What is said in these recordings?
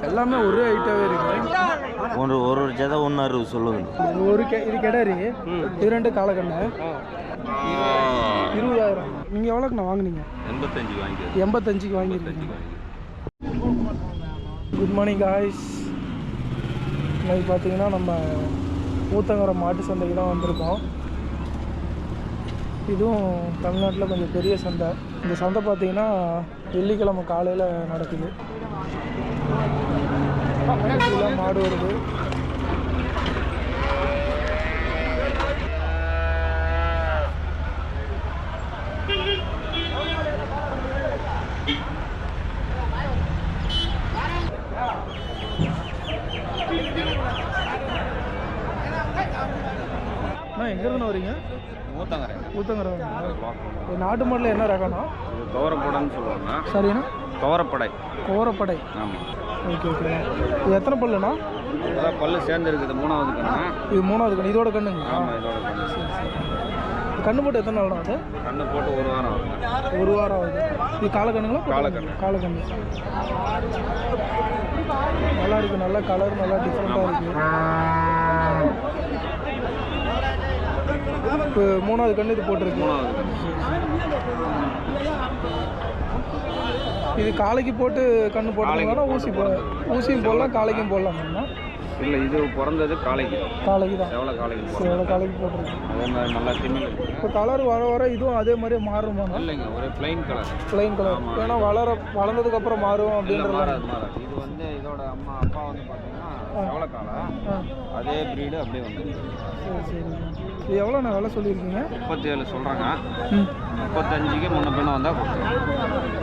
எல்லாமே ஒரே ஐட்டாகவே இருக்கு. ஒரு ஜதை 160 சொல்லுது. இது கிடாரி, இது 2 காலக்கண்ணு 20,000. நீங்கள் எவ்வளோக்குண்ணா வாங்குனீங்க? 85க்கு வாங்கியிருக்கீங்க. Good morning guys. இன்னைக்கு பார்த்தீங்கன்னா நம்ம ஊத்தங்கரை மாட்டு சந்தைக்கு தான் வந்திருக்கோம். இதுவும் தமிழ்நாட்டில் கொஞ்சம் பெரிய சந்தை. இந்த சந்தை பார்த்தீங்கன்னா வெள்ளிக்கிழமை காலையில் நடக்குது. மாடு வருது. எங்கேருந்து வரீங்க? ஊத்தங்கரை. நாட்டு மாடல என்ன ரகம்னா? துவரப்படைன்னு சொல்லுவாங்க. சரிண்ணா, துவரப்படை. ஆமாம். ஓகே. இது எத்தனை பல்லுண்ணா? அதான் பல்லு சேர்ந்துருக்குது. 3வது கண்ணு. இது 3வது கண்ணு. இதோட கண்ணுங்க? ஆமாம், இதோட கண்ணு. சரி. கண்ணு போட்டு எத்தனை நாள் அது? கண்ணு போட்டு 1 வாரம் ஆகுது. 1 வாரம் ஆகுது. இது காலக்கண்ணுங்களா? காலக்கண்ணு. நல்லா இருக்குது. நல்ல கலர், நல்லா டிஃப்ரெண்ட்டாக இருக்குது. இப்போ 3வது கண்ணு இது போட்டிருக்கு. இது காலைக்கு போட்டு கண்ணு போட்டுருங்களா? ஊசியும் போடலாம், காலைக்கும் போடலாம்ண்ணா? இல்லை, இது பிறந்தது காலைக்கு தான். எவ்வளோ காலைக்கு போட்டிருக்கு. அதே மாதிரி நல்லா திமிழ். இப்போ கலர் வர இதுவும் அதே மாதிரியே மாறுமா? இல்லைங்க, ஒரே பிளைன் கலர். ஏன்னா வளர்ந்ததுக்கப்புறம் மாறும் அப்படின்றது. இது வந்து இதோட அப்பா வந்து பார்த்தீங்கன்னா எவ்வளோ காலம் அதே ப்ரீடு அப்படியே வந்து. சரி. இது எவ்வளோண்ணா விலை சொல்லியிருக்கீங்க? 37 சொல்கிறாங்க. 35க்கு முன்ன பின்ன வந்தால் கொடுத்துருங்க.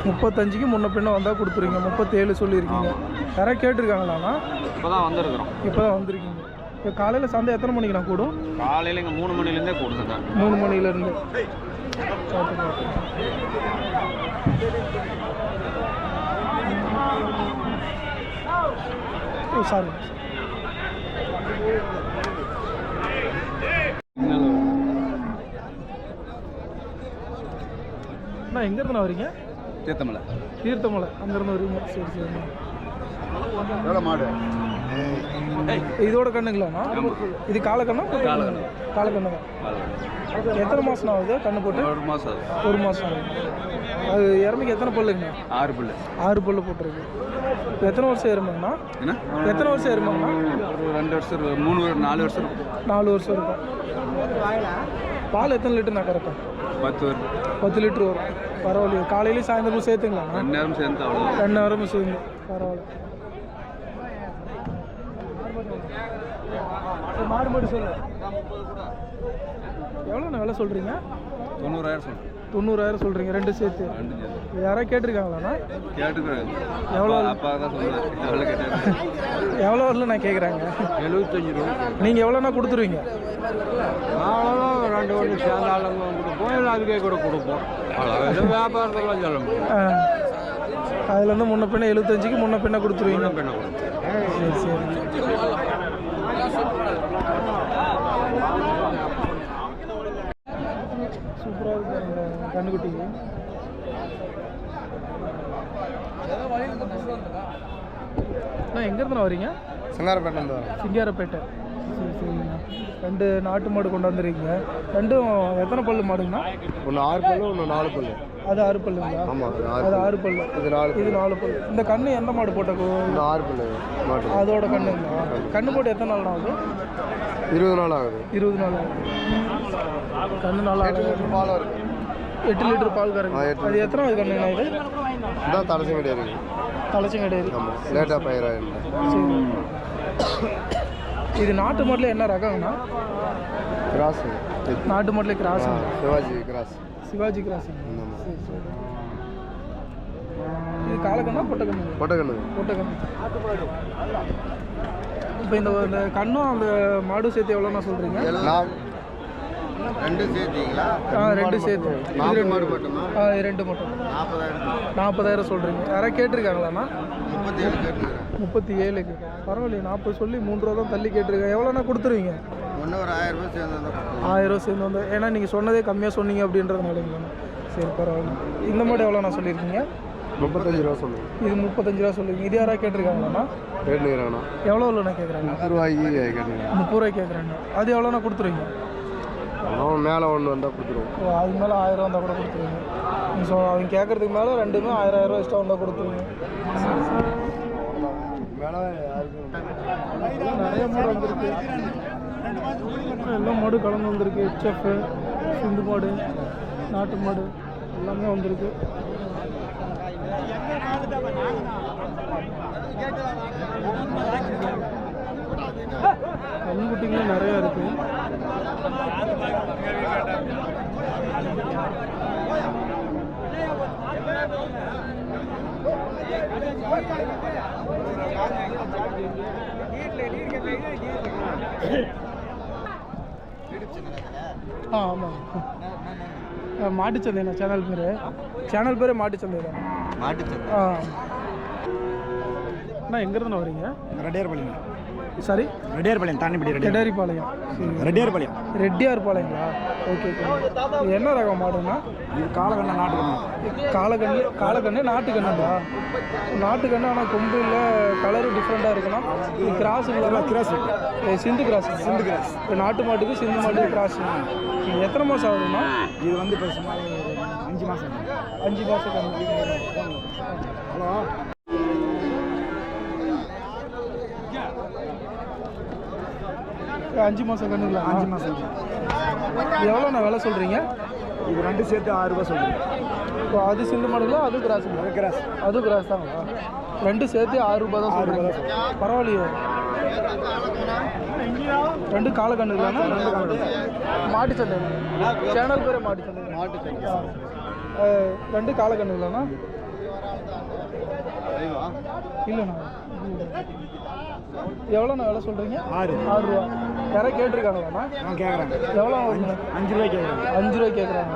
35க்கு முன்ன பின்ன வந்தால் கொடுத்துருங்க. 37 சொல்லியிருக்கீங்க. யாராவது கேட்டிருக்காங்களாண்ணா? இப்போ தான் வந்திருக்கீங்க. இப்போ காலையில் சந்தை எத்தனை மணிக்கு நான் கூடும்? காலையில் இங்கே 3 மணிலேருந்தே கூடுதுங்க. 3 மணிலேருந்து. சாரி. அண்ணா எங்கேருந்து வரீங்க? தீர்த்தமலை. அங்கேருந்து வரீங்க. சரி. மாடு இதோட கண்ணுங்களாண்ணா? இது காலக்கண்ணா? காலக்கண்ணு தான். எத்தனை மாதம் ஆகுது கண்ணு போட்டு? 1 மாதம் ஆகுது. அது இறமைக்கு எத்தனை பல்லுங்க? 6 பல்லு போட்டிருக்கு. எத்தனை வருஷம் ஏறுமாங்கண்ணா? எத்தனை வருஷம் ஏறுமாங்கண்ணா? ஒரு 2 வருஷம், 4 வருஷம் இருக்கும். 4 வருஷம் இருக்கும். பால் எத்தனை லிட்டர்ண்ணா கரெக்டாக? 10 லிட்டர் வரும். பரவாயில்லையே. காலையிலேயும் சாயந்தரமும் சேர்த்துங்களா? 2 நேரம் சேர்ந்து. 2 நேரமும் சேர்ந்து. பரவாயில்ல. மாடு மட்டும் சொல்லு. எவ்வளோண்ணா விலை சொல்கிறீங்க? 90,000 சொல்கிறீங்க. 2 சேர்த்து. யாராவது கேட்டிருக்காங்களாண்ணா? எவ்வளோ? எவ்வளோ வரல நான் கேட்குறாங்க? 75 ரூபா. நீங்கள் எவ்வளோண்ணா கொடுத்துருவீங்க? அவ்வளோதான். 2 ஒன்று சேர்ந்தாலும் கொடுப்போம், இல்லை அதுக்கே கூட கொடுப்போம். வியாபாரத்தெல்லாம் சொல்ல முடியும். அதுலேருந்து முன்ன பின்ன 75க்கு முன்ன பின்ன கொடுத்துருவீங்க. சரி. சூப்பராக இருக்குது அந்த கண்ணுக்குட்டிக்கு. எங்கேருந்து வரீங்க? சிங்காரப்பேட்டை. சரிண்ணா. 2 நாட்டு மாடு கொண்டு வந்துருக்கீங்க. 2ம் எத்தனை பல்லு மாடுங்கண்ணா? ஒன்று 6 பல்லு, ஒன்று 4 பல்லு. அது 6 பல்லுங்களா? ஆமாம், அது 6 பல்லு. இது 4 பல்லு. இந்த கண்ணு எந்த மாடு போட்ட? 6 பல்லு மாடு. அதோட கண்ணுங்களா? கண்ணு போட்டு எத்தனை நாள் ஆகுது? 20 நாள் ஆகுது. 20 நாள் ஆகுது. கண்ணு நல்லா 8 லிட்டர் பால் இருக்குது. 8 லிட்டர் பால் கறக்கு. அது எத்தனாவது கண்ணுங்கண்ணா இது? இதான் தலைச்சங்கடையாது. ஆமாம், லேட்டாக பயிராக. சரி. இது நாட்டு மாட்டில் என்ன ரகம்ண்ணா? கிராஸ். நாட்டு மாட்டில் கிராஸ். சிவாஜி கிராஸ். சரி. இது காலக்கண்ணா? பொட்டக்கண்ணு. இப்போ இந்த கண்ணும் அந்த மாடும் சேர்த்து எவ்வளோண்ணா சொல்கிறீங்க? 2 சேர்த்தீங்களா? 2 சேர்த்து. 2 மாடு மட்டுமா? 2 மட்டும். 40,000 சொல்கிறீங்க. யாராவது கேட்டிருக்காங்களாண்ணா? 37க்கு. பரவாயில்லையே. 40 சொல்லி 3 ரூபா தான் தள்ளி கேட்டிருக்கேன். எவ்வளோண்ணா கொடுத்துருவீங்க? இன்னும் ஒரு 1000 ரூபா சேர்ந்து வந்தால். 1000 ரூபா சேர்ந்து வந்தால். ஏன்னா நீங்கள் சொன்னதே கம்மியாக சொன்னீங்க அப்படின்றதுனாலங்களா? சரி, பரவாயில்ல. இந்த மாடு எவ்வளோண்ணா சொல்லியிருக்கீங்க? 35 ரூபா சொல்லுங்கள். இது 35 ரூபா சொல்லுங்க. இது யாராவது கேட்டிருக்காங்களாண்ணா? கேட்டுக்கிறாங்கண்ணா. எவ்வளோ இல்லைண்ணா கேட்குறாங்க? 30 ரூபாய்க்கு கேட்டுக்கிறேன். 30 ரூபாய்க்கு கேட்குறாங்க. அது எவ்வளோண்ணா கொடுத்துருவீங்க? மேலே ஒன்று வந்தால் கொடுத்துருவோம். ஓ, அதுக்கு மேலே 1000 வந்தால் கூட கொடுத்துருவீங்க. ஸோ அவங்க கேட்குறதுக்கு மேலே ரெண்டுமே 1000 ரூபா எக்ஸ்ட்ரா வந்தால் கொடுத்துருவீங்க. நிறைய மாடு வந்திருக்கு. எல்லா மாடு கலந்து வந்திருக்கு. ஹெச்எஃப், சிந்து மாடு, நாட்டு மாடு எல்லாமே வந்திருக்கு. கண்ணுக்குட்டிங்களும் நிறையா இருக்கு. ஆமாம், மாட்டுச்சந்தைண்ணா சேனல் பேர் மாட்டுச்சந்தை தான். மாட்டுச்சந்தை. அண்ணா எங்கேருந்து வரீங்க? ரெட்டியார்பாளையம். சாரி, ரெட்டியார்பாளையம் தாண்டிப்படி. ரெட்டியார்பாளையம். ரெட்டியார்பாளையம். ரெட்டியார்பாளையங்களா? Okay okay. இது என்ன ரகம் மாடுண்ணா? இது காலக்கண்ணா நாட்டுக்கண்ணா. காலக்கண்ணு நாட்டுக்கண்ணுங்களா? நாட்டுக்கண்ணு ஆனால் கொம்பு இல்லை, கலரு டிஃப்ரெண்ட்டாக இருக்குண்ணா. இது கிராஸுங்களா? கிராஸ். சிந்து கிராஸ். சிந்து கிராஸ். நாட்டு மாட்டுக்கு சிந்து மாட்டுக்கு கிராஸ். எத்தனை மாதம் ஆகுதுண்ணா? இது வந்து இப்போ சும்மா 5 மாதம். 5 மாதம் கம்மி. ஹலோ, 5 மாதம் கண்ணுங்களா? 5 மாதம். எவ்வளோண்ணா விலை சொல்கிறீங்க? இது 2 சேர்த்து 6 ரூபா சொல்லுங்கள். இப்போ அது சிந்து மாடுங்களா? அது கிராஸுங்களா? கிராஸ். அது கிராஸ் தாங்களா? 2 சேர்த்து 6 ரூபா தான் சொல்கிறீங்க. பரவாயில்லையே. 2 காலக்கண்ணுங்களாண்ணா? 2 காலக்கண்ணு. மாட்டுச்சந்தை சேனல் பேர் மாட்டுச்சந்தை. 2 காலக்கண்ணுங்களாண்ணா? இல்லைண்ணா. எவ்வளோண்ணா விலை சொல்கிறீங்க? 6 ரூபா. யாராவது கேட்டிருக்காங்களாண்ணா? கேட்குறாங்க. எவ்வளோ? 5 ரூபாய்க்கு கேட்குறாங்க. 5 ரூபாய்க்கு கேட்குறாங்க.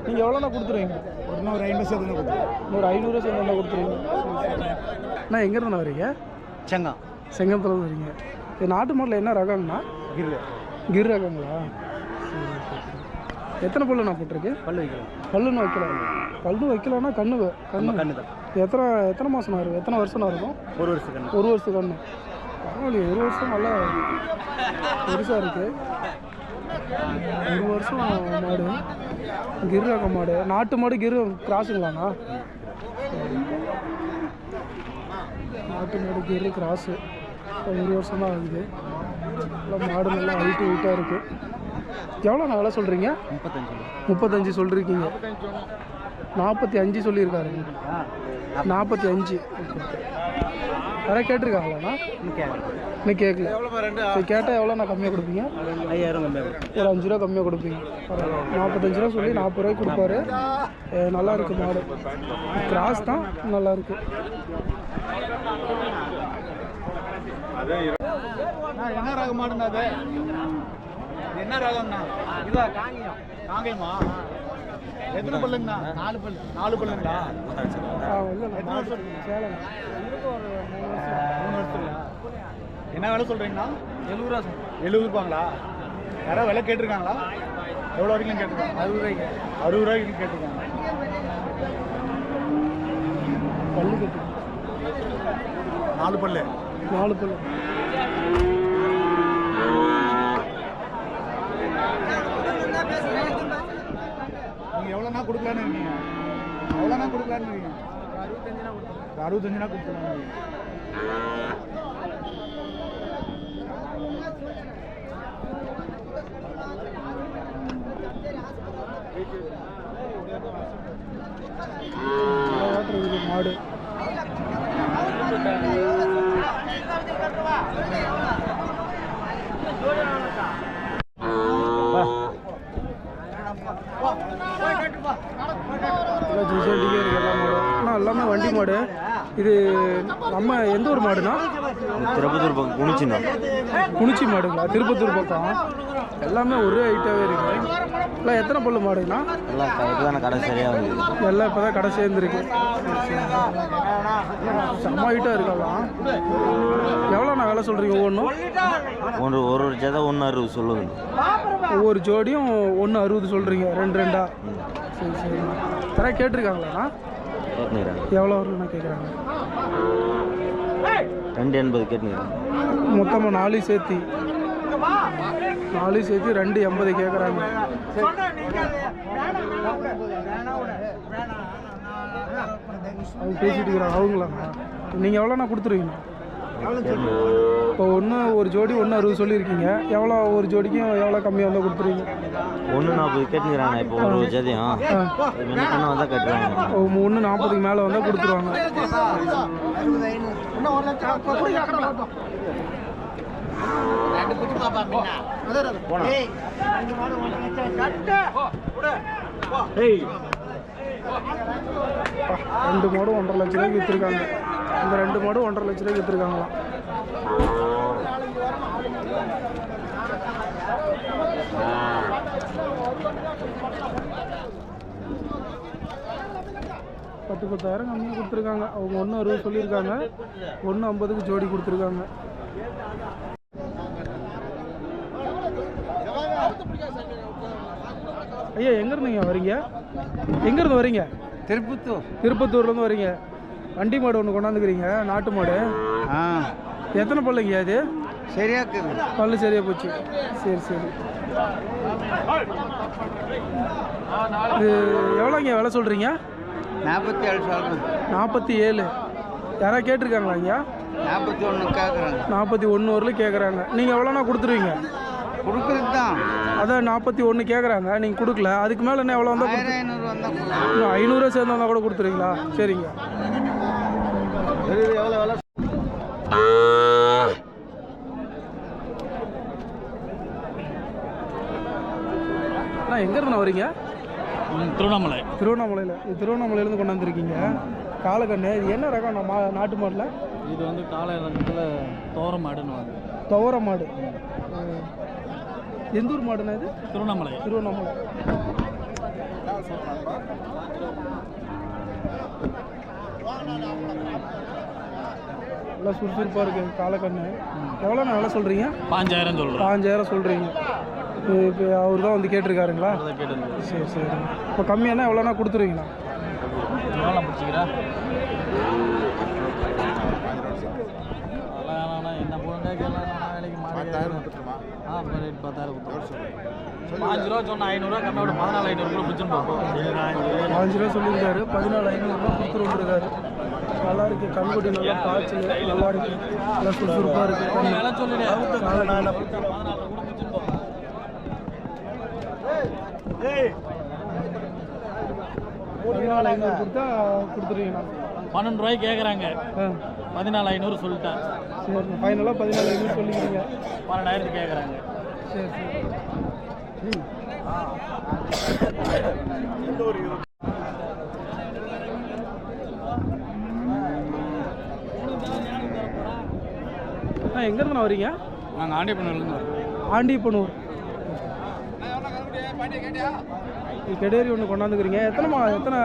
நீங்கள் எவ்வளோண்ணா கொடுத்துருவீங்க? ஒரு 500 சேர்த்து கொடுத்துருவோம். ஒரு 500 சேர்ந்து கொடுத்துருவீங்க. அண்ணா எங்கேருந்து வரீங்க? செங்கத்தில் வரீங்க. இது நாட்டு மாட்டில் என்ன ரகங்கண்ணா? கிர் ரகங்களா? எத்தனை பல்லுண்ணா போட்டிருக்கு? பல்லுன்னு வைக்கலாம். பல்லு வைக்கலாம்னா கண்ணு தான். எத்தனை மாதம் இருக்கும்? எத்தனை வருஷம் இருக்கும்? 1 வருஷம். 1 வருஷம் கண்ணு. பரவாயில்லையே, 1 வருஷம் நல்லா பெருசாக இருக்குது. 1 வருஷம் மாடு. கிர் ரக மாடு. நாட்டு மாடு கிர் கிராஸுங்களாண்ணா? நாட்டு மாடு கிர் கிராஸு. 1 வருஷம் தான் ஆகுது. நல்லா மாடு நல்லா ஹைட்டு வெயிட்டாக இருக்குது. எவ்வளோ நான் விலை சொல்கிறீங்க? 35 சொல்லியிருக்கீங்க. 45 சொல்லியிருக்காரு. 45. வேறு கேட்டிருக்காங்களாண்ணா? இன்னும் கேட்கல. சரி, கேட்டால் எவ்வளோ நான் கம்மியாக கொடுப்பீங்க? 5000 கம்மியாக. ஒரு 5 ரூபா கம்மியாக கொடுப்பீங்க. 45 ரூபா சொல்லி 40 ரூபாய்க்கு கொடுப்பாரு. நல்லா இருக்குது மாடு. கிராஸ் தான், நல்லா இருக்குது. என்ன ரகம் மாடுண்ணா அது? என்ன ரகம்ண்ணா? இதா காங்கேயமா? எத்தனை பல்லுங்கண்ணா? 4 பல்லு. 4 பல்லுங்களா? இல்லைண்ணா, சேலம். என்ன விலை சொல்கிறீங்கண்ணா? 70 ரூபா. 70 ரூபாங்களா? யாராவது விலை கேட்டிருக்காங்களா? எவ்வளோ வரைக்கும் கேட்டிருக்காங்க? 60 ரூபாய்க்கு. 60 ரூபாய்க்கு கேட்டிருக்காங்க. பல்லு கட்டு. 4 பல்லு. 4 பல்லு. நீங்கள் எவ்வளோண்ணா கொடுக்கலான்னு இருக்கீங்க? எவ்வளோண்ணா கொடுக்கலான்னு இருக்கீங்க? 65 கொடுக்கலான்னு இருக்கீங்க. மாடு எல்லாமே வண்டி மாடு. இது நம்ம எந்த ஒரு மாடுனா? திருப்பத்தூர் பக்கம் குனிச்சிண்ணா. குனிச்சி மாடுங்களா? திருப்பத்தூர் பக்கம். எல்லாமே ஒரே ஹைட்டாகவே இருக்கு. எல்லாம் எத்தனை பல்லு மாடுங்கண்ணா? எல்லாம் இப்போ தானே கடை சரியாக வந்து. எல்லாம் இப்போ தான் கடை சேர்ந்துருக்கு. செம்ம ஹைட்டாக இருக்கலாம். எவ்வளோ நான் வேலை சொல்கிறீங்க? ஒவ்வொன்றும் ஒரு ஜதை 160 சொல்லுதுங்க. ஒவ்வொரு ஜோடியும் 160 சொல்கிறீங்க. 2 2. சரி சரி. யாராவது கேட்டிருக்காங்களாண்ணா? கேட்டுக்கிறாங்க. எவ்வளோ வரும்னா கேட்குறாங்க? 280 கேட்டுக்கிறாங்க. மொத்தமாக 4 சேர்த்து 280 கேட்குறாங்க. அவங்க பேசிட்டு இருக்கிறாங்க. அவங்களா நீங்கள் எவ்வளோண்ணா கொடுத்துருவீங்க? இப்போ ஒரு ஜோடி 160 சொல்லியிருக்கீங்க. எவ்வளோ ஒரு ஜோடிக்கும் எவ்வளோ கம்மியாக வந்தால் கொடுத்துருவீங்க? 140 கேட்டுக்கிறாங்க. இப்போ ஒரு ஜதியம் வந்தால் கட்டுறாங்க. 140க்கு மேலே வந்தால் கொடுத்துருவாங்க. ரெண்டு மாடு 1.5 லட்ச ரூபாய்க்கு விற்றுருக்காங்க. இந்த 2 மாடு 1.5 லட்ச ரூபாய்க்கு விற்றுருக்காங்களாம். பத்து 10,000 கம்மியாக கொடுத்துருக்காங்க. அவங்க 160 சொல்லியிருக்காங்க. 150க்கு ஜோடி கொடுத்துருக்காங்க. ஐயா எங்கேருந்துங்க வரீங்க? எங்கேருந்து வரீங்க? திருப்பத்தூர்லேருந்து வரீங்க. வண்டி மாடு ஒன்று கொண்டாந்துக்கிறீங்க, நாட்டு மாடு. எத்தனை பல்லுங்க அது? சரியா பல்லு சரியாக போச்சு. சரி சரி. இது எவ்வளோங்க விலை சொல்கிறீங்க? 47. யாராவது கேட்டிருக்காங்களா ஐயா? 41 கேட்குறாங்க. 41 வரலும் கேட்குறாங்க. நீங்கள் எவ்வளோண்ணா கொடுத்துருவீங்க? கொடுக்குறது தான். அதான் 41 கேட்குறாங்க. நீங்கள் கொடுக்கல. அதுக்கு மேலே என்ன எவ்வளோ வந்தால்? 500 சேர்ந்து வந்தால் கூட கொடுத்துருவீங்களா? சரிங்க. எவ்வளோ வேலை? அண்ணா எங்கேருந்து வரீங்க? திருவண்ணாமலையில். திருவண்ணாமலையிலேருந்து கொண்டாந்துருக்கீங்க காலக்கண்ணு. இது என்ன ரகம் நாட்டு மாடில்? இது வந்து காலை ரகத்தில் துவர மாடுன்னு. துவர மாடு. எந்த ஊர் மாடுண்ணா இது? திருவண்ணாமலை. நல்லா சுறுசுறுப்பாக இருக்குது காலக்கண்ணு. எவ்வளோண்ணா வேலை சொல்கிறீங்க? 5000 சொல்கிறேன். 5000 சொல்கிறீங்க. இப்போ அவர் தான் வந்து கேட்டிருக்காருங்களா? சரி சரி. இப்போ கம்மியானா எவ்வளோண்ணா கொடுத்துருவீங்களா? எவ்வளோ பிடிச்சிக்கிறா? அதெல்லாம் என்ன போங்க கேட்கலாம். வேலைக்கு மாறி 10,000 கொடுத்துருமா? 10,000 கொடுத்துருவோம். 5 ரூபா சொன்னால் 500 கம்மியோட 14,500 கூட பிடிச்சுன்னு பார்ப்போம். 5 ரூபா சொல்லியிருக்காரு. 14,500 கொடுத்துருக்காரு. நல்லா இருக்குது. கண்குட்டி நல்லா காய்ச்சல் நல்லா இருக்குது. நல்லா சுறுசுறுப்பாக இருக்குது. விலை சொல்லுங்க. 14,500 கொடுத்தா கொடுத்துருவீங்கண்ணா? 12 ரூபாய்க்கு கேட்குறாங்க. 14,500 சொல்லிட்டேன். சரி. ஃபைனலாக 14,500 சொல்லிக்கிறீங்க. 12,000 கேட்குறாங்க. சரி சரி. எங்கேருந்து வரீங்க? நாங்கள் ஆண்டியப்பனூர்லேருந்து வரோம். ஆண்டியப்பனூர். கெடேரி ஒன்று கொண்டாந்துக்கிறீங்க. எத்தனை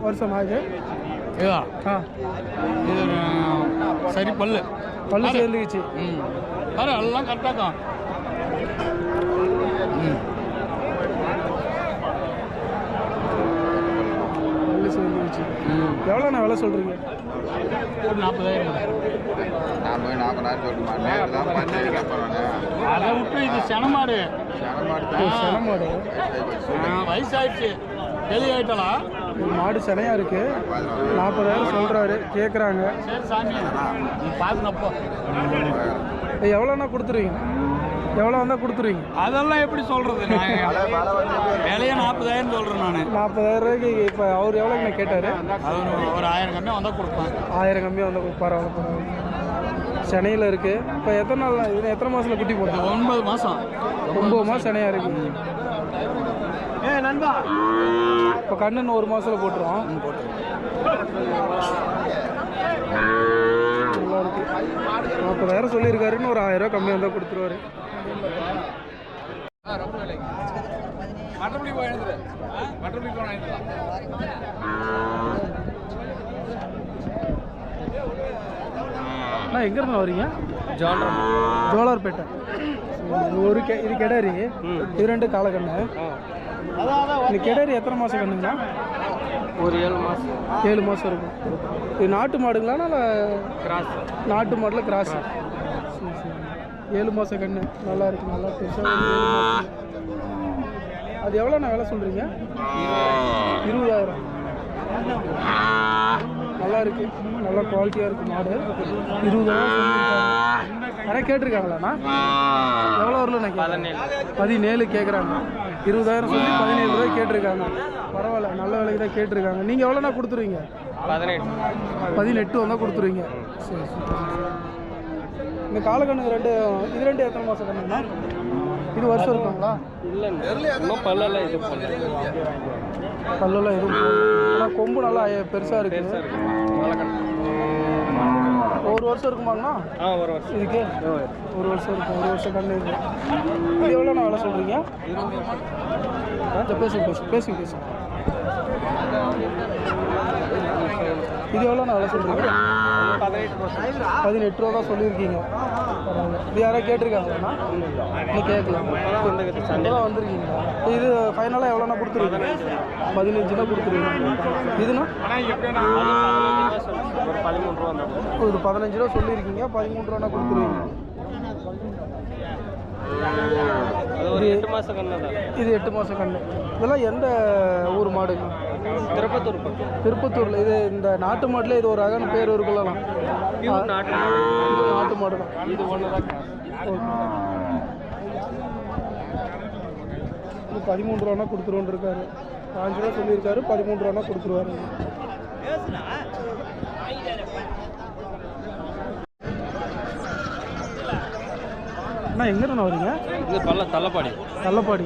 வருஷம் ஆகுது? இதா இது சரி பல்லு சேர்ந்துக்குச்சு. வேறு எல்லாம் கரெக்டாக தான். பல்லு சேர்ந்துக்குச்சு. எவ்வளோண்ணா விலை சொல்கிறீங்க? ஒரு 40,000. அதை விட்டு இது செனமாடு. செனமாடு வயசாயிடுச்சு. வெளியாயிட்டலா மாடு செனையா இருக்கு. 40,000 சொல்றாரு. கேட்குறாங்க. சரி சாமி நீ பார்க்கணப்போ எவ்வளோண்ணா கொடுத்துருவீங்க? எவ்வளோ வந்தால் கொடுத்துருவீங்க? அதெல்லாம் எப்படி சொல்கிறது? விலையே 40,000 சொல்கிறேன் நான். 40,000 ரூபாய்க்கு. இப்போ அவர் எவ்வளோங்க கேட்டார்? அவர் ஒரு 1000 கம்மியாக வந்தால் கொடுப்பேன். 1000 கம்மியாக வந்தால் பரவாயில்ல. சென்னையில் இருக்குது. இப்போ எத்தனை நாள் இது? எத்தனை மாதத்தில் குட்டி போட்டு? 9 மாதம். 9 மாதம் சென்னையாக இருக்குது. நண்பா இப்போ கண்ணு 1 மாதத்தில் போட்டுருவோம். நல்லா இருக்கு. 40,000 சொல்லியிருக்காருன்னு ஒரு 1000 ரூபா கம்மியாக இருந்தால் கொடுத்துருவாரு. எங்கேருந்து வரீங்க? ஜோலார்பேட்டை. இது கெடாரி. இது 2 காலக்கண்ணு. இந்த கெடாரி எத்தனை மாதம் கண்ணுங்களா? ஒரு 7 மாதம் 7 மாதம் இருக்கும். இது நாட்டு மாடுங்களா இல்லை கிராஸ் நாட்டு மாட்டில் கிராஸ்? சரி சரி. 7 மாத கன்று நல்லா இருக்குது, நல்லா பெருசாக 7 மாதம். அது எவ்வளோ நான் விலை சொல்கிறீங்க? 20,000. நல்லா இருக்குது, நல்லா குவாலிட்டியாக இருக்குது மாடு. 20,000 சொல்லியிருக்காங்க. நிறைய கேட்டிருக்காங்களாண்ணா? எவ்வளோ வரல நான் 17 கேட்குறாங்க. 20,000 சொல்லி 17 ரூபாய் கேட்டிருக்காங்க. பரவாயில்ல, நல்ல விலைக்கு தான் கேட்டிருக்காங்க. நீங்கள் எவ்வளோண்ணா கொடுத்துருவீங்க? 18 வந்தால் கொடுத்துருவீங்க. சரி சரி. இந்த காலக்கண்ணு இது ரெண்டு எத்தனை மாதம் கண்ணுங்கண்ணா? இது வருஷம் இருக்குங்களா? இல்லை பல்லெல்லாம் இது பல்லெல்லாம் எதுவும் ஆனால் கொம்பு நல்லா பெருசாக இருக்குது. ஒரு வருஷம் இருக்குமாங்கண்ணா? ஒரு வருஷம் இதுக்கு 1 வருஷம் இருக்கும். 1 வருஷம் கண்ணு இருக்கு. இது எவ்வளோ நான் வேலை சொல்கிறீங்க? பேசுங்க. இது எவ்வளோ நான் வேலை சொல்கிறீங்க? 18 ரூபா தான் சொல்லியிருக்கீங்க. இது யாராவது கேட்டிருக்காங்களாண்ணா? இன்னும் கேட்கலாம், சண்டை வந்திருக்கீங்களா? இது ஃபைனலாக எவ்வளோண்ணா கொடுத்துருவீங்க? 15 தான் கொடுத்துருவீங்க. இதுண்ணா ஒரு 13 ரூபா தான். இது 15 ரூபா சொல்லியிருக்கீங்க, 13 ரூபாண்ணா கொடுத்துருவீங்க. ஒரு 8 மாதம் கண்ணு தான். இது 8 மாதம் கண்ணு. இதெல்லாம் எந்த ஊர் மாடுங்க? திருப்பத்தூரில். இது இந்த நாட்டு மாட்டில் இது ஒரு ரகன்னு பேர் இருக்குல்லலாம்? நாட்டு மாடு தான். இது ஒன்று தான். இது 13 ரூபானா கொடுத்துருவோன்னு இருக்காரு. 5 ரூபா சொல்லியிருக்காரு, 13 ரூபானா கொடுத்துருவாரு. அண்ணா எங்கே தானே வரீங்க? இது தள்ளப்பாடி.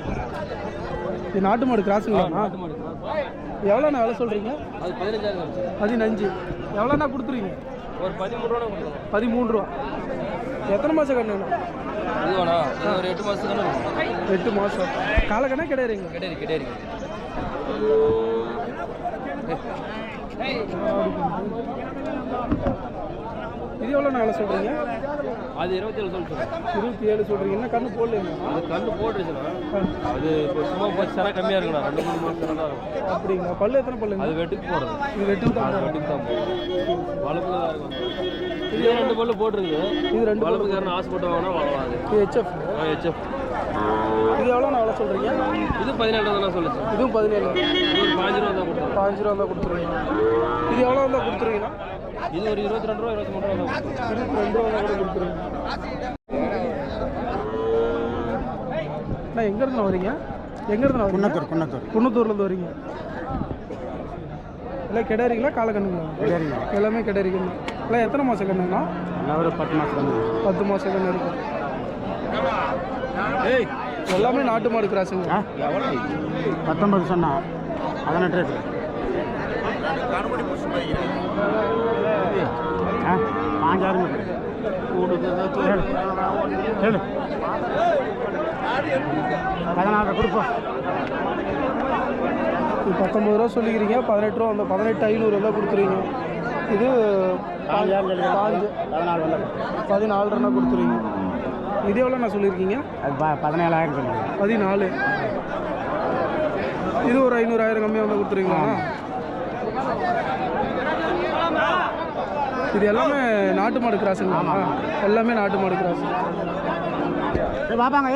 இது நாட்டு மாடு கிராஸுங்களாண்ணா? எவ்வளோண்ணா வேலை சொல்கிறீங்க? அது 15,000. 15. எவ்வளோண்ணா கொடுத்துருவீங்க? ஒரு 13 ரூபா கொடுக்கணும். 13 ரூபா. எத்தனை மாதம் கண்ணுண்ணா? இது வேணா ஒரு 8 மாதம் கண்ணு. 8 மாதம். காலக்கண்ணா கிடையாதுங்க? கிடையாது. இது எவ்வளோ நான் சொல்கிறீங்க? அது 27 சொல்கிறேன். 27 சொல்கிறீங்க. என்ன கண்ணு போடலைங்க? அது கண்ணு போட்டுருச்சுண்ணா. அது இப்போ சும்மா போச்சு, சரம் கம்மியாக இருக்குண்ணா. 2-3 மாதம் தான் இருக்கும். அப்படிங்களா? பல்லு எத்தனை பல்லுங்க? அது வெட்டுக்கு போகிறது. இது வெட்டுக்கு தான் போகும். வளர்ப்புல தான் இருக்கும். இது 2 பல்லு போட்டிருக்குது. இது 2 வளர்ப்புக்கு யாரும் ஆசைப்பட்டு வாங்கினா வாங்கலாம். இது ஹெச்எஃப். இது எவ்வளோ நான் சொல்கிறீங்க? இது 17 தானே சொல்லுச்சு. இதுவும் 17. இது 15 ரூபா தான் கொடுத்துருவோம். 15 ரூபா தான் கொடுத்துருவீங்க. இது எவ்வளோ வந்தால் கொடுத்துருவீங்கன்னா? இது ஒரு 22 ரூபா 23 ரூபா தான். 22 ரூபா கூட கொடுத்துருவீங்க. அண்ணா எங்கேருந்து வரீங்க? குன்னத்தூர்லேருந்து வரீங்க. எல்லாம் கிடாரிங்களா காலக்கண்ணுங்களா? எல்லாமே கிடாரிக்கணும். எல்லாம் எத்தனை மாதம் கண்ணுங்கண்ணா? ஒரு 10 மாதம் 10 மாதம் கண்ணு இருக்கும். எல்லாமே நாட்டு மாடு கிராஸுங்க. 19 சொன்னா 18 ரேட்டு. பாஞ்சாயிரம் ಹೇಳು 14 கொடுப்போம். 19 ரூபா சொல்லிக்கிறீங்க, 18 ரூபா வந்தால் 18,500 வந்தால் கொடுத்துருவீங்க. இது 14 ரூபா கொடுத்துருவீங்க. இது எவ்வளோ நான் சொல்லியிருக்கீங்க? அது 17,000 சொல்லுங்கள். 14. இது ஒரு 500,000 கம்மியாக வந்தால் கொடுத்துருவீங்களா? இது எல்லாமே நாட்டு மாடு கிராஸுங்களா? எல்லாமே நாட்டு மாடு கிராஸ். பாப்பாங்க.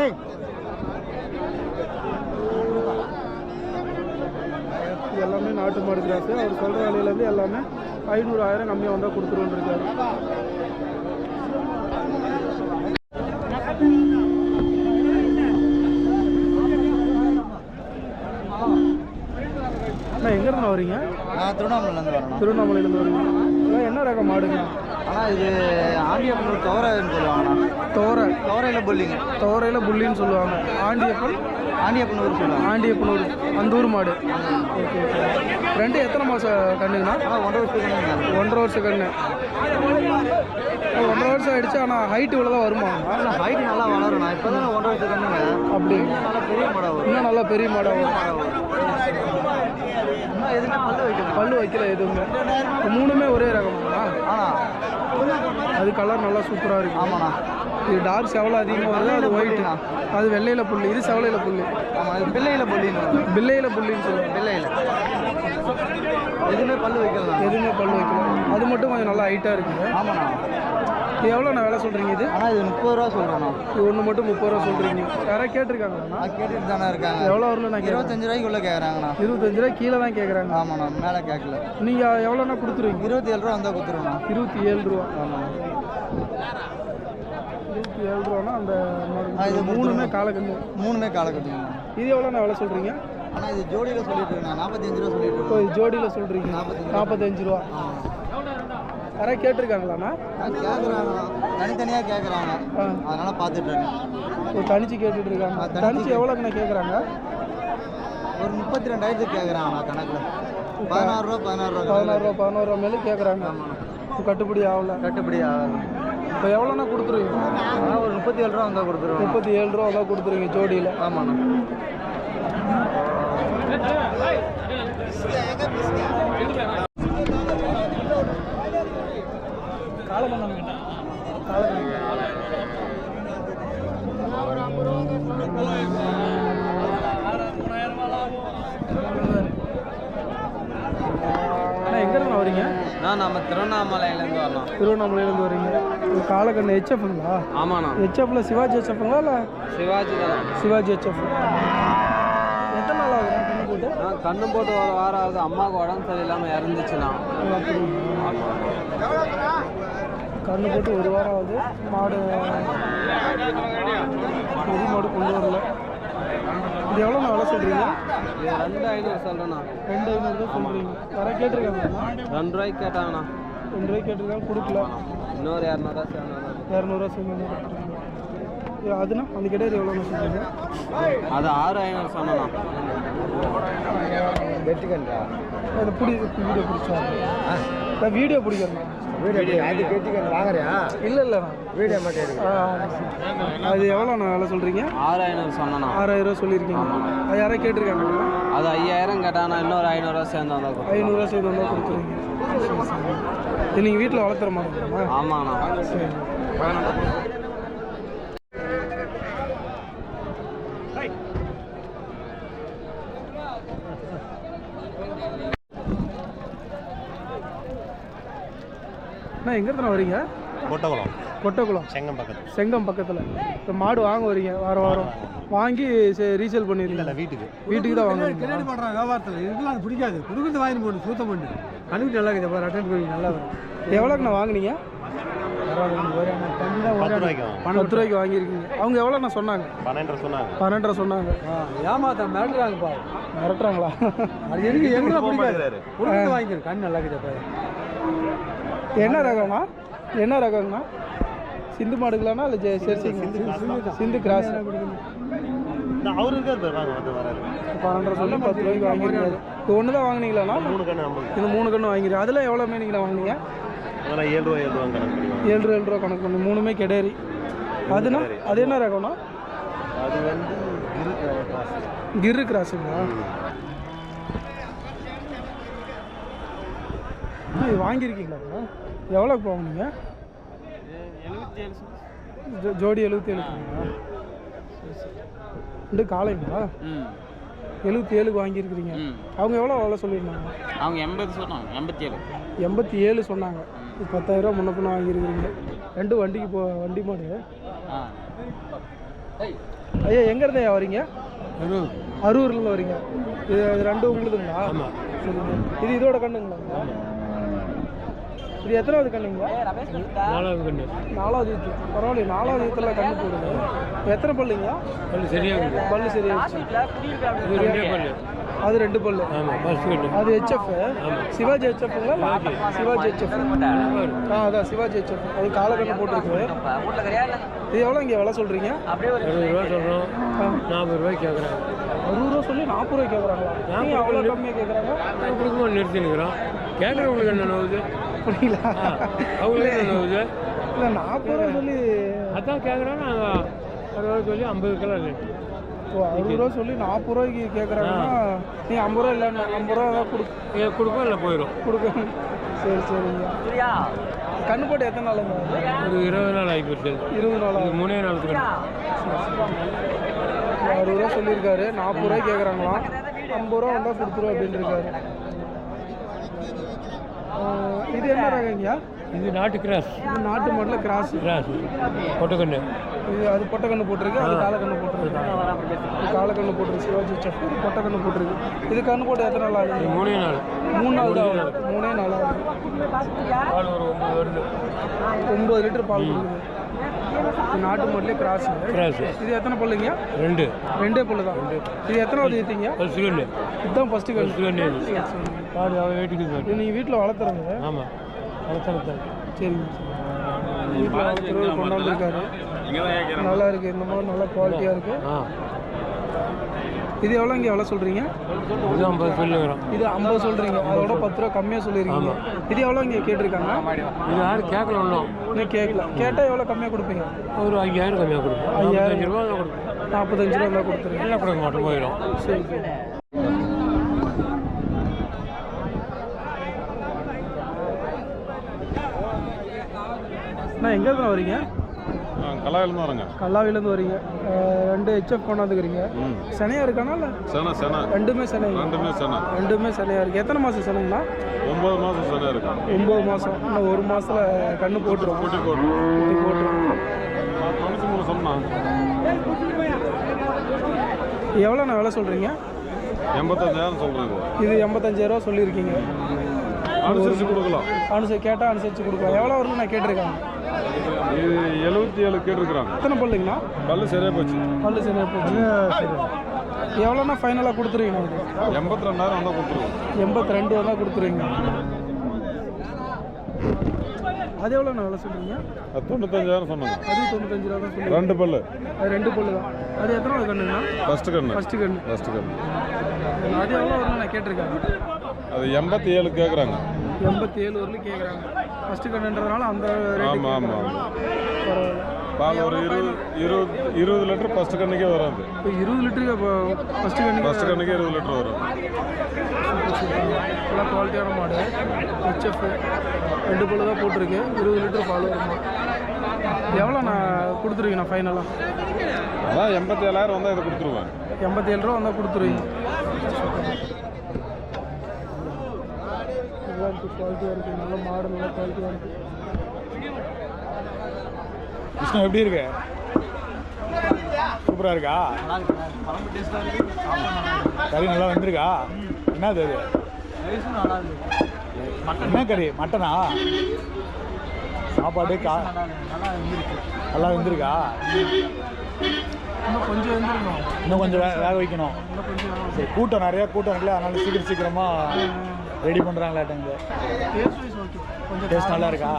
இது எல்லாமே நாட்டு மாடு கிராஸு. அவர் சொல்கிற வேலையிலேருந்து எல்லாமே 500,000 கம்மியாக வந்தால் கொடுத்துருவோன்னு இருக்காரு. அண்ணா எங்கேருந்து வரீங்க? நான் திருவண்ணாமலையிலேருந்து வரணும். திருவண்ணாமலையிலேருந்து வரீங்க. என்ன ரகம் மாடுங்க? ஆனால் இது ஆண்டியப்பன் துவரைன்னு சொல்லுவாங்கண்ணா. துவரையில் புல்லிங்க. துவரையில் புல்லின்னு சொல்லுவாங்க. ஆண்டியப்பனூர் சொல்லுவாங்க. ஆண்டியப்பனூர் அந்த ஊர் மாடு. Okay okay. ரெண்டு எத்தனை மாதம் கண்ணுங்கண்ணா? 1.5 வருஷம் கண்ணு. 1.5 வருஷம் கண்ணு. 1.5 வருஷம் ஆகிடுச்சு. ஆனால் ஹைட்டு இவ்வளோ தான் வருமா? ஹைட்டு நல்லா வளரும். இப்போ தான் 1.5 வருஷம் கண்ணுங்க. அப்படி நல்லா பெரிய மாடாக வரும். இன்னும் நல்லா பெரிய மாடாக வரும். எதுவுமே பல்லு வைக்கல எதுவுமே. மூணுமே ஒரே ரகமாண்ணா? அது கலர் நல்லா சூப்பராக இருக்கு. ஆமாண்ணா. இது டார்க் செவலை அதிகமாக வருது, அது ஒயிட்டுண்ணா. அது வெள்ளையில் புள்ளி, இது செவலையில் புள்ளி. ஆமாம், இது பிள்ளையில் புள்ளின்னு பிள்ளையில் புள்ளின்னு சொல்லுவாங்க. பிள்ளையில் எதுவுமே பல்லு வைக்கலாம். எதுவுமே பல்லு வைக்கல. அது மட்டும் கொஞ்சம் நல்லா ஹைட்டாக இருக்குங்க. ஆமாண்ணா. இது எவ்வளோண்ணா விலை சொல்கிறீங்க இது? ஆனால் இது 30 ரூபா சொல்கிறேண்ணா. இது ஒன்று மட்டும் 30 ரூபா சொல்கிறீங்க. யாராவது கேட்டிருக்காங்களாண்ணா? கேட்டுட்டு தானே இருக்காங்க. எவ்வளோ வரல? நான் 25 ரூபாய்க்குள்ளே கேட்குறாங்கண்ணா. 25 ரூபா கீழே தான் கேட்குறாங்க. ஆமாண்ணா, மேலே கேட்கல. நீங்கள் எவ்வளோண்ணா கொடுத்துருவீங்க? 27 ரூபா வந்தால் கொடுத்துருவோண்ணா. 27 ரூபா. ஆமாம், 27 ரூபானா அந்த இது மூணுமே காலக்கண்ணு. மூணுமே காலக்கட்டுங்கண்ணா. இது எவ்வளோண்ணா விலை சொல்கிறீங்க? ஆனால் இது ஜோடியில் சொல்லிட்டு இருக்கேன். 45 ரூபா சொல்லிட்டு இப்போ இருக்கேன். ஜோடியில் சொல்கிறீங்க 45 ரூபா. யாராவது கேட்டிருக்காங்களாண்ணா? கேட்குறாங்கண்ணா, தனித்தனியாக கேட்குறாங்க. அதனால் பார்த்துட்டு இருக்கேன். ஒரு தனிச்சு கேட்டுட்டு இருக்காங்க. தனிச்சு எவ்வளோக்குண்ணா கேட்குறாங்க? ஒரு 32,000 கேட்குறாங்கண்ணா கணக்கில். 16 ரூபா 16 ரூபா மேலே கேட்குறாங்க. கட்டுப்படி ஆகல. கட்டுப்படி ஆகல. இப்போ எவ்வளோண்ணா கொடுத்துருவீங்க? ஆனால் ஒரு 37 ரூபா வந்தால் கொடுத்துருவோம். 37 ரூபா வந்தால் கொடுத்துருவீங்க ஜோடியில். ஆமாண்ணா. எங்கேருந்து வரீங்க? நம்ம திருவண்ணாமலையிலேருந்து வரணும். திருவண்ணாமலையிலேருந்து வரீங்க. காலக்கண்ணு ஹெச்எஃப்ங்களா? ஆமாண்ணா. ஹெச்எஃப்ல சிவாஜி ஹெச்எஃப்ங்களா இல்லை? சிவாஜி தான். சிவாஜி ஹெச்எஃப். எத்தனை நாள் ஆகுது கண்ணு போட்டு? கண்ணு போட்டு ஒரு வாரம் ஆகுது. அம்மாவுக்கு உடம்பு சரியில்லாமல் இறந்துச்சுண்ணா. கண்ணு போட்டு ஒரு வாரம் ஆகுது. மாடு பெரிய மாடு கொண்டு வரல. இது எவ்வளோ நான் விலை சொல்கிறீங்க? 2500 சொல்கிறேண்ணா. 2500 தான் சொல்கிறீங்க. வர கேட்டிருக்காங்கண்ணா? 2 ரூபாய்க்கு கேட்டாங்கண்ணா. 2 ரூபாய்க்கு கேட்டிருக்காங்க, கொடுக்கல. இன்னொரு 200 சேர்ந்து 200 சேர்ந்து அதுனா அந்த கிடையாது எவ்வளோ சொல்கிறீங்க? அது 6500 சொன்னண்ணா. வெட்டுக்கண்டா அது வீடியோ பிடிச்சா வீடியோ பிடிக்கிறேன். அது கேட்டுக்கண்டு வாங்குறியா? இல்லை இல்லைண்ணா, வீடியோ மட்டும். அது எவ்வளோண்ணா வேலை சொல்கிறீங்க? 6500 சொன்னண்ணா. 6000 ரூபா சொல்லியிருக்கீங்க. அது யாராவது கேட்டிருக்காங்களா? அது 5000 கேட்டாங்கண்ணா. இன்னொரு 500 சேர்ந்து வந்தால் 500 ரூபா சேர்ந்து வந்தால் கொடுத்துருவீங்க. இது நீங்கள் வீட்டில் வளர்த்துற மாதிரி? ஆமாண்ணா. சரி. அண்ணா எங்கேருந்து வரீங்க? கொட்டகுளம். கொட்டகுளம் செங்கம் பக்கத்தில். செங்கம் பக்கத்தில். இப்போ மாடு வாங்க வரீங்க வாரம் வாங்கி ரீசேல் பண்ணிடுறீங்க? வீட்டுக்கு தான் வாங்க. கிரேடி பண்ணுறாங்க வியாபாரத்தில். இதுக்கெல்லாம் அது பிடிக்காது. கொடுக்குறது வாங்கி போட்டு சுத்தம் பண்ணி கணுக்கு நல்லா இருக்குது. பாரு அட்டன் பண்ணி நல்லா வரும். எவ்வளோக்குண்ணா வாங்கினீங்க? 10 ரூபாய்க்கு வாங்கியிருக்கீங்க. அவங்க எவ்வளோண்ணா சொன்னாங்க? 12 சொன்னாங்க. ஏமாத்த மிரட்டுறாங்கப்பா. மிரட்டுறாங்களா? அது எனக்கு எங்கே பிடிக்காது. கொடுக்குறது வாங்கிக்கிறேன். கண் நல்லா இருக்குது. என்ன ரகம்ண்ணா? என்ன ரகங்கண்ணா? சிந்து மாடுங்களாண்ணா இல்லை ஜெர்சிங்களா? சிந்து கிராஸ். அவருக்கு 12 சொல்லி 10 ரூபாய்க்கு வாங்கிருக்காரு. இது ஒன்று தான் வாங்கினீங்களாண்ணா? இந்த 3 கன்று வாங்கிடுறேன். அதில் எவ்வளோ மீனிங்கண்ணா வாங்கினீங்க? 7 ரூபா கணக்கு பண்ணி 3மே கெடேரி. அதுனா அது என்ன ரகம்ண்ணா? அது கிரு கிராஸுங்களா? இது வாங்கியிருக்கீங்களா? எவ்வளோக்கு வாங்கினீங்க? 77. ஜோடி 77ங்களா? ரெண்டு காலைங்களா? 77க்கு வாங்கியிருக்கிறீங்க. அவங்க எவ்வளோ சொல்லியிருந்தாங்க? அவங்க 80 சொன்னாங்க. 87 சொன்னாங்க. 10,000 ரூபா முன்ன பின்ன வாங்கியிருக்கிறீங்க. 2 வண்டிக்கு வண்டி மாடு. ஐயா எங்கேருந்தே வரீங்க? அரூர்லேருந்து வரீங்க. இது 2 உங்களுதுங்களா? சரிங்க. இது இதோட கண்ணுங்களா? இது எத்தனாவது கண்ணுங்களா? 4வது கண்ணு. 4வது ஈத்து. பரவாயில்ல, 4வது ஈத்தில் கண்ணு போடுங்க. எத்தனை பல்லுங்களா? பல்லு சரியாகுது. பல்லு சரியாச்சு. பல்லு. அது 2 பல்லு. அது ஹெச்எஃப். சிவாஜி ஹெச்எஃப்ங்களா? சிவாஜி ஹெச்எஃப். அதான் சிவாஜி ஹெச்எஃப். அது காலக்கண்ணு போட்டுருக்கு. இது எவ்வளோ இங்கே விலை சொல்கிறீங்க? 60 ரூபா சொல்கிறோம். 40 ரூபாய்க்கு கேட்குறாங்க. 60 ரூபா சொல்லி 40 ரூபாய்க்கு கேட்குறாங்களா? நீங்கள் அவ்வளோ கம்மியாக கேட்குறாங்க. கொடுக்கும்போது நிறுத்தினுக்கிறோம். கேட்குறவங்களுக்கு என்ன ஆகுது? புரியல. அவங்களுக்கு என்ன ஆகுது? இல்லை 40 ரூபா சொல்லி அதான் கேட்குறோம். நாங்கள் 60 சொல்லி 50 ரேட்டு. ஓ 60 ரூபா சொல்லி 40 ரூபாய்க்கு கேட்குறாங்கன்னா நீங்கள் 50 ரூபா இல்லைன்னா 50 ரூபா தான் கொடுப்போம். இல்லை போயிடும். கொடுக்க. சரி சரிங்க. கண்ணு போட்டு எத்தனை நாளுங்க? ஒரு 20 நாள் ஆகி போச்சு. 20 நாள். 3 நாளுக்கு. 60 ரூபா சொல்லியிருக்காரு. 40 ரூபாய்க்கு கேட்குறாங்களாம். 50 ரூபா வந்தால் கொடுத்துருவோம் அப்படின்னு இருக்காரு. இது என்ன ரகங்கய்யா? இது நாட்டு கிராஸ். இது நாட்டு மாடல கிராஸ். பொட்டக்கண்ணு. இது அது பொட்டக்கண்ணு போட்டிருக்கு, அது காலக்கண்ணு போட்டிருக்கு. இது காலக்கண்ணு போட்டிருக்கு, சிவாஜி செஃப். இது பொட்டக்கண்ணு போட்டிருக்கு. இது கண்ணு போட்டு எத்தனை நாள் ஆகுது? 3 நாள். 3 நாள் தான் ஆகுது. 3 நாள் ஆகுது. பால் ஒரு 9 வருது. 9 லிட்டர் பால் கொடுக்குது. இது நாட்டு மாடலே கிராஸ். இது எத்தனை பல்லுங்க? 2. 2 பல்லு தான். இது எத்தனாவது ஈத்தீங்க? ஃபர்ஸ்ட் கண்ணு. இதுதான் ஃபர்ஸ்ட் கண்ணு. பால் வெயிட்டுக்கு இது நீங்கள் வீட்டில் வளர்த்துறங்க? ஆமாம், வளர்த்தாங்க. சரிங்க. வீட்டில் வளர்த்துறது கொண்டாந்துருக்காரு. நல்லா இருக்குது. இந்த மாதிரி நல்லா குவாலிட்டியாக இருக்குது. இது எவ்வளோ இங்கே எவ்வளோ சொல்கிறீங்க? இது 50 சொல்லுங்கிறோம். இது 50 சொல்கிறீங்க, அதோட 10 ரூபா கம்மியாக சொல்லியிருக்கீங்க. இது எவ்வளோ இங்கே கேட்டிருக்காங்க? இது யாரும் கேட்கல ஒன்றும். இன்னும் கேட்கல. கேட்டால் எவ்வளோ கம்மியாக கொடுப்பீங்க? ஒரு 5000 கம்மியாக கொடுப்போம். 5000 ரூபா தான் கொடுப்போம். 45 ரூபா தான் கொடுத்துருங்க. எல்லாம் கொடுக்க மாட்டோம், போயிடும். சரி சரி. எங்கே தான் வரீங்க? கல்லாவிலேருந்து வரேங்க. கல்லாவிலேருந்து வரீங்க. 2 ஹெச்எஃப் கொண்டாந்துக்கிறீங்க. சனையாக இருக்கானா இல்லை? செனை ரெண்டுமே செனை. ரெண்டுமே சனையாக இருக்குது. எத்தனை மாதம் சனைங்களா? 9 மாதம் செனை இருக்கு. 9 மாதம். இன்னும் 1 மாதத்தில் கண்ணு போட்டுருவோம். குட்டி போட்டுருவோம். 93 சொன்னான். எவ்வளோ நான் விலை சொல்கிறீங்க? 85,000 சொல்கிறேங்க. இது 85,000 சொல்லியிருக்கீங்க. அனுசரித்து கொடுக்கலாம். கேட்டால் அனுசரித்து கொடுக்கலாம். எவ்வளோ வரும்னு நான் கேட்டிருக்காங்க? இது 77 கேட்டிருக்கிறாங்க. எத்தனை பல்லுங்கண்ணா? பல்லு சரியாக போச்சு. பல்லு சரியாக போச்சு. சரி. எவ்வளோண்ணா ஃபைனலாக கொடுத்துருவீங்க? 82,000 வந்தால் கொடுத்துருவோம். 82 வந்தால் கொடுத்துருவீங்க. அது எவ்வளோ நான் விலை சொல்கிறீங்க? 95,000 சொன்னாங்க. அது 95 ரூபா தான் சொல்லுங்கள். 2 பல்லு. அது 2 பல்லு தான். அது எத்தனை கண்ணுண்ணா? ஃபஸ்ட்டு கண்ணு. ஃபஸ்ட்டு கண்ணு. அது எவ்வளோ வரும்னு நான் கேட்டிருக்காங்க. அது 87 கேட்குறாங்க. 87 வரலும் கேட்குறாங்க. ஃபஸ்ட்டு கண்ணுன்றதுனால அந்த ஆமாம் ஆமாம். பரவாயில்ல. பால் ஒரு 20 லிட்டர் ஃபஸ்ட்டு கண்ணுக்கே வராது. இப்போ 20 லிட்டருக்கு இப்போ ஃபஸ்ட்டு கண்ணுக்கே 20 லிட்டர் வரும். நல்லா குவாலிட்டியான மாடு. ஹெச்எஃப் 2 பல்லு தான் போட்டிருக்கு. 20 லிட்டர் பால் வருமா? எவ்வளோ நான் கொடுத்துருவீங்கண்ணா ஃபைனலாக? அதான் 87,000 வந்தால் இதை கொடுத்துருவேன். 87 ரூபா வந்தால் கொடுத்துருவீங்க. நல்லா இருக்குது, குவாலிட்டியாக இருக்குது. நல்ல மாடு, நல்லா குவாலிட்டியாக இருக்குது. கிருஷ்ணா எப்படி இருக்கு? சூப்பராக இருக்கா? கறி நல்லா வந்திருக்கா? என்னது அது? என்ன கறி? மட்டனா? சாப்பாடு நல்லா வந்திருக்கா? இன்னும் கொஞ்சம் வந்துருக்கணும். இன்னும் கொஞ்சம் வேக வைக்கணும். இன்னும் கொஞ்சம் சரி, கூட்டம் நிறையா கூட்டம் இருக்குல்ல, அதனால சீக்கிரமாக ரெடி பண்ணுறாங்களாட்டங்க. கொஞ்சம் டேஸ்ட் நல்லா இருக்கா?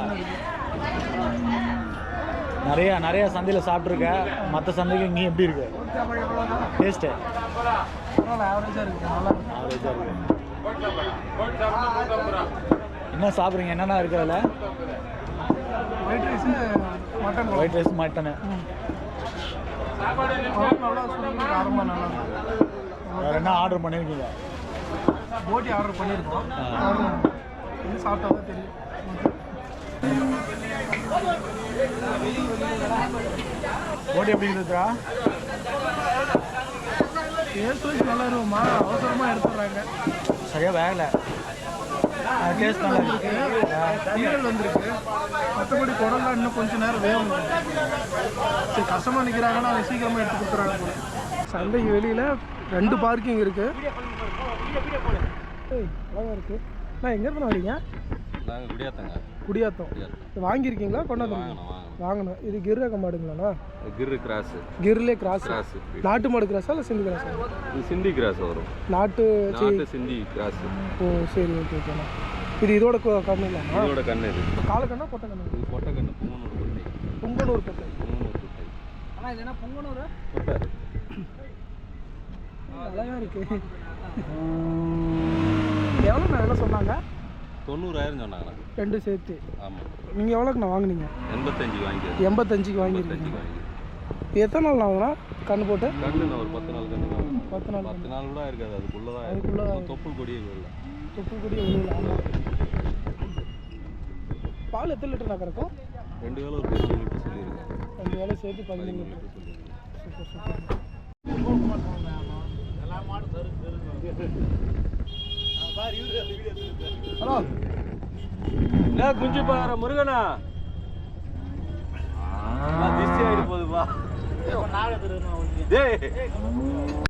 நிறைய சந்தையில் சாப்பிட்ருக்க. மற்ற சந்தைக்கு இங்கேயும் எப்படி இருக்கு டேஸ்ட்டு? ஆவரேஜாக இருக்குது. நல்லா ஆவரேஜாக இருக்கு. என்ன சாப்பிட்றீங்க? என்னென்ன இருக்குது அதில்? White rice, mutton. White rice, mutton. நல்லா சூப்பராக காரமாக நல்லா இருக்கும். வேறு என்ன ஆர்டர் பண்ணியிருக்கீங்க? போட்டி ஆர்டர் பண்ணியிருக்கோம். வந்து சாப்பிட்டா தான் தெரியும். போட்டி எப்படி இருக்குதா? டேஸ்ட் வைஸ் நல்லா இருக்குமா? அவசரமாக எடுத்துடுறாங்க. சரியாக வேகலை. டேஸ்ட் நல்லா இருக்கு. ஈரல் வந்துருக்கு. மற்றபடி குடல்லாம் இன்னும் கொஞ்சம் நேரம் வேகும். சரி, கஷ்டமாக நிற்கிறாங்கன்னா அதை சீக்கிரமாக எடுத்து கொடுத்துறாங்க. சந்தைக்கு வெளியில் 2 பார்க்கிங் இருக்குது. அழகாக இருக்குது. நான் எங்கேருந்து வரீங்க? நாங்கள் குடியாத்தம். வாங்கியிருக்கீங்களா? கொண்டாந்து வாங்கணும். இது கிர் ரக மாடுங்களாண்ணா? கிர்லே கிராஸ். நாட்டு மாடு கிராஸா இல்லை சிந்தி கிராஸா? சிந்தி கிராஸ் வரும். நாட்டு சிந்தி கிராஸ். ஓ சரி, ஓகே ஓகேண்ணா. இது இதோட கண்ணுங்களா? இதோட கண்ணு. இது காலக்கண்ணா பொட்டை கண்ணு? இது பொட்டை கண்ணு. பொங்கனூர் பொட்டை. ஆனால் இது என்ன பொங்கனூர்? அழகாக இருக்கு. எவ்வளோ நான் எவ்வளோ சொன்னாங்க? 90,000 சொன்னாங்கண்ணா. 2 சேர்த்து. ஆமாம். நீங்கள் எவ்வளோக்குண்ணா வாங்குனீங்க? 85 வாங்கிக்கிறேன். 85க்கு வாங்கியிருக்கீங்க. எத்தனை நாள் ஆகுதுண்ணா கண்ணு போட்டு? கண்ணு ஒரு 10 நாள் கண்ணு தான். 10 நாள். 10 நாள் கூட இருக்காது. அதுக்குள்ளதான் அதுக்குள்ளதான் தொப்புள் கொடியே இல்லை. தொப்புள் கொடியே விழுல. பால் எத்தனை லிட்டர் கறக்கும்? 2 வேளை ஒரு 15 லிட்டர் சொல்லியிருக்கேன். 2 வேளை சேர்த்து 15 லிட்டர். Super super. ஹலோ குஞ்சு பாக்குற முருகனா திஷ்டி ஆயிட்டு போகுதுப்பா டேய்